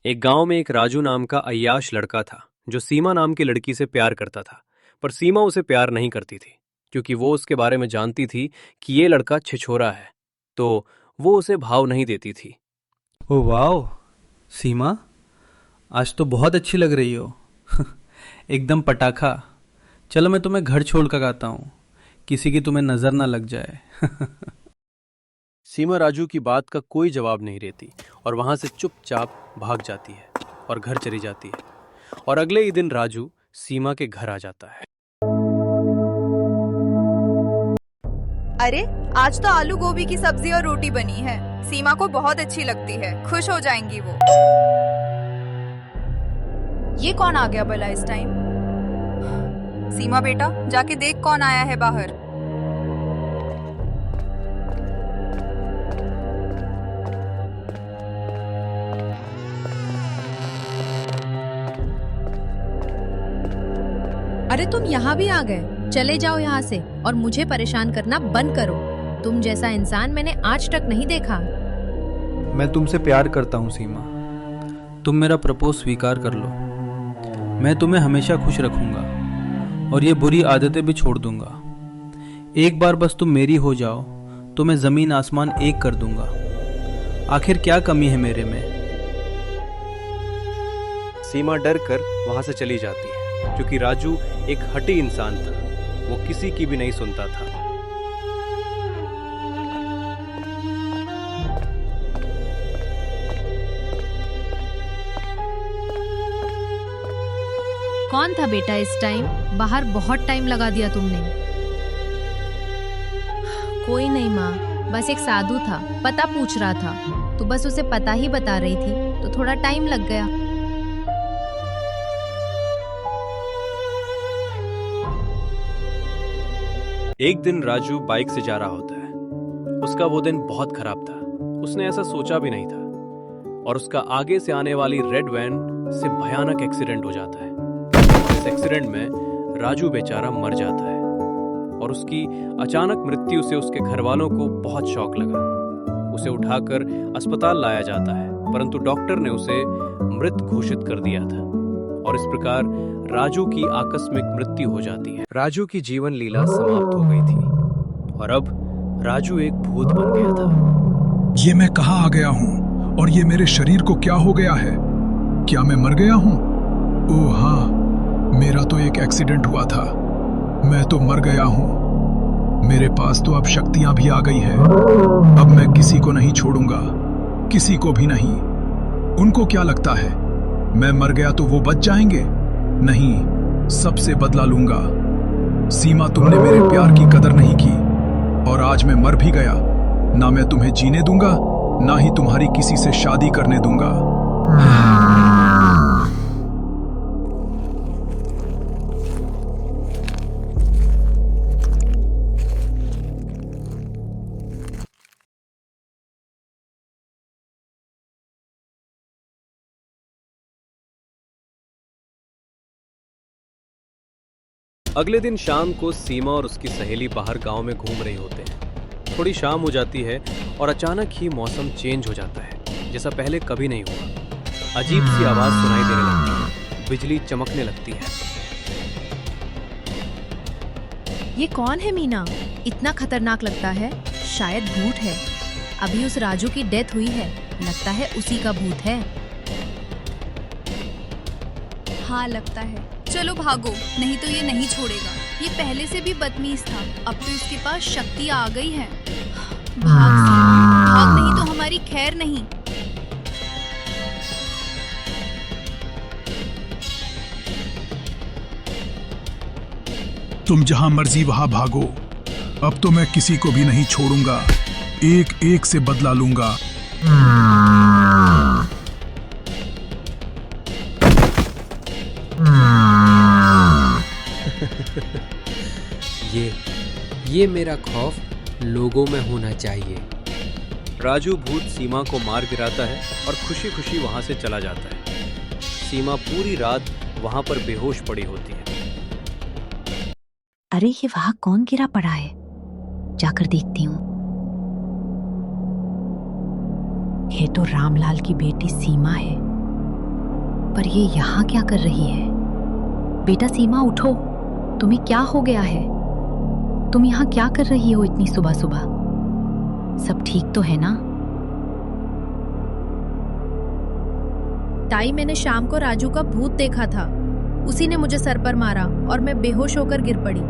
एक गांव में एक राजू नाम का अय्याश लड़का था जो सीमा नाम की लड़की से प्यार करता था। पर सीमा उसे प्यार नहीं करती थी क्योंकि वो उसके बारे में जानती थी कि ये लड़का छिछोरा है, तो वो उसे भाव नहीं देती थी। Oh wow. सीमा, आज तो बहुत अच्छी लग रही हो। एकदम पटाखा। चलो मैं तुम्हें घर छोड़ कर आता हूँ, किसी की तुम्हें नजर ना लग जाए। सीमा राजू की बात का कोई जवाब नहीं देती और वहां से चुपचाप भाग जाती है और घर चली जाती है। और अगले ही दिन राजू सीमा के घर आ जाता है। अरे, आज तो आलू गोभी की सब्जी और रोटी बनी है। सीमा को बहुत अच्छी लगती है, खुश हो जाएंगी वो। ये कौन आ गया भला इस टाइम? सीमा बेटा, जाके देख कौन आया है बाहर। अरे तुम यहाँ भी आ गए। चले जाओ यहाँ से और मुझे परेशान करना बंद करो। तुम जैसा इंसान मैंने आज तक नहीं देखा। मैं तुमसे प्यार करता हूँ सीमा, तुम मेरा प्रपोज स्वीकार कर लो। मैं तुम्हें हमेशा खुश रखूंगा और ये बुरी आदतें भी छोड़ दूंगा। एक बार बस तुम मेरी हो जाओ तो मैं जमीन आसमान एक कर दूंगा। आखिर क्या कमी है मेरे में? सीमा डर कर वहां से चली जाती है क्योंकि राजू एक हठी इंसान था, वो किसी की भी नहीं सुनता था। कौन था बेटा इस टाइम? बाहर बहुत टाइम लगा दिया तुमने। कोई नहीं माँ, बस एक साधु था, पता पूछ रहा था तो बस उसे पता ही बता रही थी, तो थोड़ा टाइम लग गया। एक दिन राजू बाइक से जा रहा होता है। उसका वो दिन बहुत खराब था, उसने ऐसा सोचा भी नहीं था। और उसका आगे से आने वाली रेड वैन से भयानक एक्सीडेंट हो जाता है। इस एक्सीडेंट में राजू बेचारा मर जाता है और उसकी अचानक मृत्यु से उसके घर वालों को बहुत शौक लगा। उसे उठाकर अस्पताल लाया जाता है, परंतु डॉक्टर ने उसे मृत घोषित कर दिया था और इस प्रकार राजू की आकस्मिक मृत्यु हो जाती है। राजू की जीवन लीला समाप्त हो गई थी और अब राजू एक भूत बन गया था। ये मैं कहाँ आ गया हूँ और ये मेरे शरीर को क्या हो गया है? क्या मैं मर गया हूँ? ओह हाँ, मेरा तो एक एक्सीडेंट हुआ था। मैं तो मर गया हूँ। मेरे पास तो अब शक्तियां भी आ गई है। अब मैं किसी को नहीं छोड़ूंगा, किसी को भी नहीं। उनको क्या लगता है मैं मर गया तो वो बच जाएंगे? नहीं, सबसे बदला लूंगा। सीमा, तुमने मेरे प्यार की कदर नहीं की और आज मैं मर भी गया। ना मैं तुम्हें जीने दूंगा, ना ही तुम्हारी किसी से शादी करने दूंगा। अगले दिन शाम को सीमा और उसकी सहेली बाहर गांव में घूम रही होते हैं। थोड़ी शाम हो जाती है और अचानक ही मौसम चेंज हो जाता है, जैसा पहले कभी नहीं हुआ। अजीब सी आवाज सुनाई देने लगती है, बिजली चमकने लगती है। ये कौन है मीना? इतना खतरनाक लगता है, शायद भूत है। अभी उस राजू की डेथ हुई है, लगता है उसी का भूत है। हाँ, लगता है। चलो भागो, नहीं तो ये नहीं छोड़ेगा। ये पहले से भी बदतमीज था, अब तो इसके पास शक्ति आ गई है। भाग सीमा, भाग, नहीं तो हमारी खैर नहीं। तुम जहां मर्जी वहां भागो। अब तो मैं किसी को भी नहीं छोड़ूंगा, एक एक से बदला लूंगा। ये मेरा खौफ लोगों में होना चाहिए। राजू भूत सीमा को मार गिराता है और खुशी खुशी वहां से चला जाता है। सीमा पूरी रात वहां पर बेहोश पड़ी होती है। अरे ये वहां कौन गिरा पड़ा है? जाकर देखती हूँ। ये तो रामलाल की बेटी सीमा है। पर ये यहाँ क्या कर रही है? बेटा सीमा उठो, तुम्हें क्या हो गया है? तुम यहाँ क्या कर रही हो इतनी सुबह सुबह? सब ठीक तो है ना? ताई, मैंने शाम को राजू का भूत देखा था। उसी ने मुझे सर पर मारा और मैं बेहोश होकर गिर पड़ी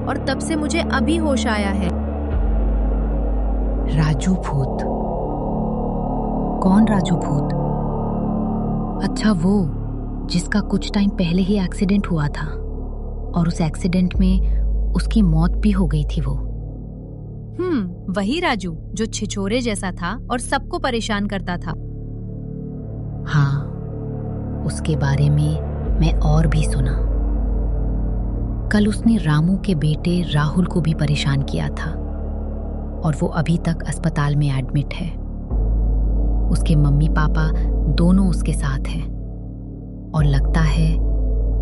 और तब से मुझे अभी होश आया है। राजू भूत? कौन राजू भूत? अच्छा, वो जिसका कुछ टाइम पहले ही एक्सीडेंट हुआ था और उस एक्सीडेंट में उसकी मौत भी हो गई थी वो। वही राजू जो छिछोरे जैसा था और सबको परेशान करता था। हाँ, उसके बारे में मैं और भी सुना। कल उसने रामू के बेटे राहुल को भी परेशान किया था और वो अभी तक अस्पताल में एडमिट है। उसके मम्मी पापा दोनों उसके साथ हैं और लगता है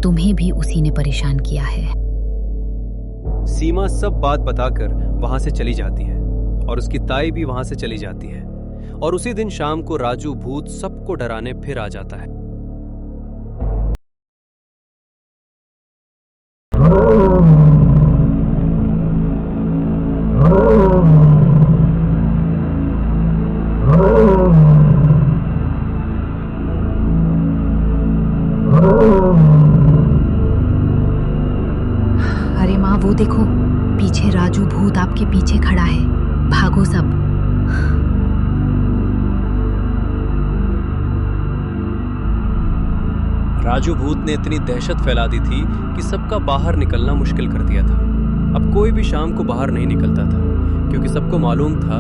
तुम्हें भी उसी ने परेशान किया है। सीमा सब बात बताकर वहां से चली जाती है और उसकी ताई भी वहां से चली जाती है और उसी दिन शाम को राजू भूत सबको डराने फिर आ जाता है। अरे माँ, वो देखो, पीछे राजू भूत आपके पीछे खड़ा है। भागो सब। राजू भूत ने इतनी दहशत फैला दी थी कि सबका बाहर निकलना मुश्किल कर दिया था। अब कोई भी शाम को बाहर नहीं निकलता था क्योंकि सबको मालूम था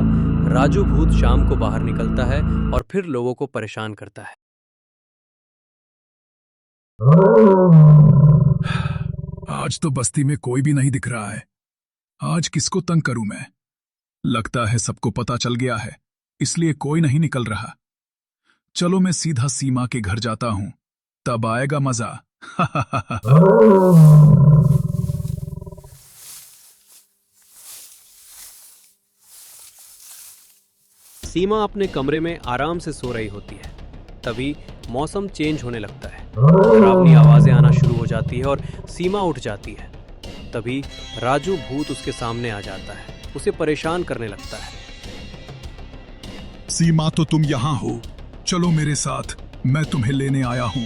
राजू भूत शाम को बाहर निकलता है और फिर लोगों को परेशान करता है। आज तो बस्ती में कोई भी नहीं दिख रहा है। आज किसको तंग करूं मैं? लगता है सबको पता चल गया है, इसलिए कोई नहीं निकल रहा। चलो मैं सीधा सीमा के घर जाता हूं, तब आएगा मजा। सीमा अपने कमरे में आराम से सो रही होती है। तभी मौसम चेंज होने लगता है, डरावनी आवाजें आना शुरू हो जाती है और सीमा उठ जाती है। तभी राजू भूत उसके सामने आ जाता है, उसे परेशान करने लगता है। सीमा, तो तुम यहां हो, चलो मेरे साथ, मैं तुम्हें लेने आया हूं।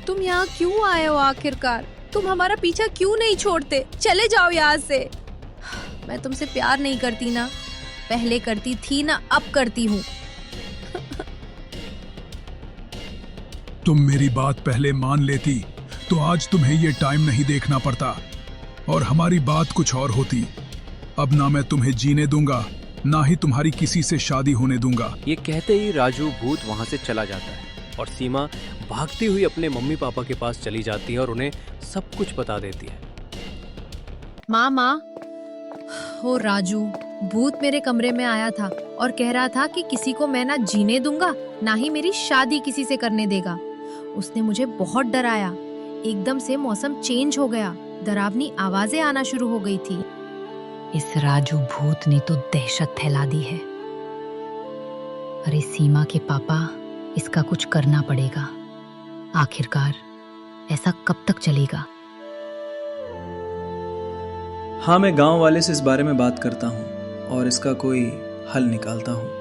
तुम यहाँ क्यों आए हो आखिरकार? तुम हमारा पीछा क्यों नहीं छोड़ते? चले जाओ यहाँ से। मैं तुमसे प्यार नहीं करती ना, पहले करती थी ना, अब करती हूँ। तुम मेरी बात पहले मान लेती तो आज तुम्हें ये टाइम नहीं देखना पड़ता और हमारी बात कुछ और होती। अब ना मैं तुम्हें जीने दूंगा, ना ही तुम्हारी किसी से शादी होने दूंगा। ये कहते ही राजू भूत वहां से चला जाता है और सीमा भागती हुई अपने मम्मी पापा के पास चली जाती है और उन्हें सब कुछ बता देती है। माँ, हो राजू, भूत मेरे कमरे में आया था और कह रहा था कि किसी को मैं ना जीने दूंगा, ना ही मेरी शादी किसी से करने देगा। उसने मुझे बहुत डराया। एकदम से मौसम चेंज हो गया, डरावनी आवाजें आना शुरू हो गई थी। इस राजू भूत ने तो दहशत फैला दी है। अरे सीमा के पापा, इसका कुछ करना पड़ेगा। आखिरकार ऐसा कब तक चलेगा? हाँ, मैं गांव वाले से इस बारे में बात करता हूँ और इसका कोई हल निकालता हूँ।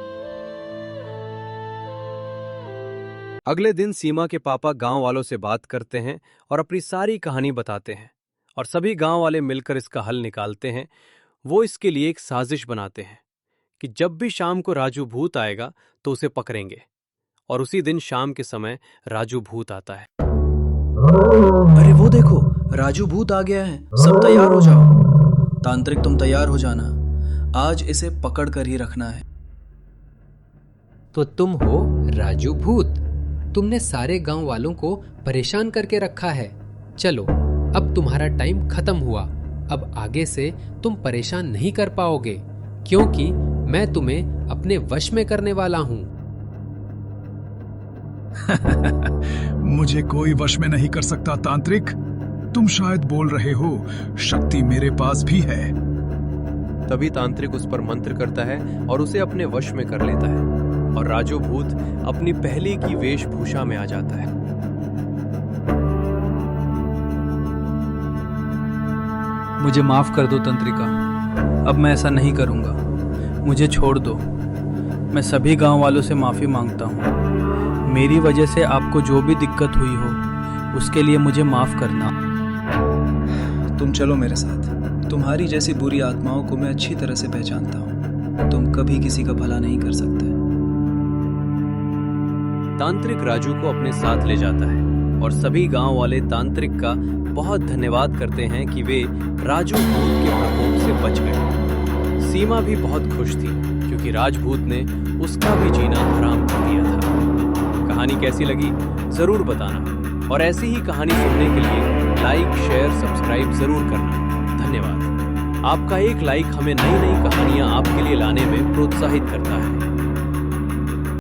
अगले दिन सीमा के पापा गांव वालों से बात करते हैं और अपनी सारी कहानी बताते हैं और सभी गांव वाले मिलकर इसका हल निकालते हैं। वो इसके लिए एक साजिश बनाते हैं कि जब भी शाम को राजू भूत आएगा तो उसे पकड़ेंगे। और उसी दिन शाम के समय राजू भूत आता है। अरे वो देखो, राजू भूत आ गया है, सब तैयार हो जाओ। तांत्रिक, तुम तैयार हो जाना, आज इसे पकड़ कर ही रखना है। तो तुम हो राजू भूत, तुमने सारे गांव वालों को परेशान करके रखा है। चलो, अब तुम्हारा टाइम खत्म हुआ। अब आगे से तुम परेशान नहीं कर पाओगे क्योंकि मैं तुम्हें अपने वश में करने वाला हूं। मुझे कोई वश में नहीं कर सकता तांत्रिक। तुम शायद बोल रहे हो, शक्ति मेरे पास भी है। तभी तांत्रिक उस पर मंत्र करता है और उसे अपने वश में कर लेता है। और राजू भूत अपनी पहले की वेशभूषा में आ जाता है। मुझे माफ कर दो तंत्रिका, अब मैं ऐसा नहीं करूंगा। मुझे छोड़ दो। मैं सभी गांव वालों से माफ़ी मांगता हूँ। मेरी वजह से आपको जो भी दिक्कत हुई हो उसके लिए मुझे माफ़ करना। तुम चलो मेरे साथ। तुम्हारी जैसी बुरी आत्माओं को मैं अच्छी तरह से पहचानता हूँ। तुम कभी किसी का भला नहीं कर सकते। तांत्रिक राजू को अपने साथ ले जाता है और सभी गांव वाले तांत्रिक का बहुत धन्यवाद करते हैं कि वे राजू भूत के प्रकोप से बच गए। सीमा भी बहुत खुश थी क्योंकि राजभूत ने उसका भी जीना हराम कर दिया था। कहानी कैसी लगी जरूर बताना और ऐसी ही कहानी सुनने के लिए लाइक, शेयर, सब्सक्राइब जरूर करना। धन्यवाद। आपका एक लाइक हमें नई नई कहानियां आपके लिए लाने में प्रोत्साहित करता है।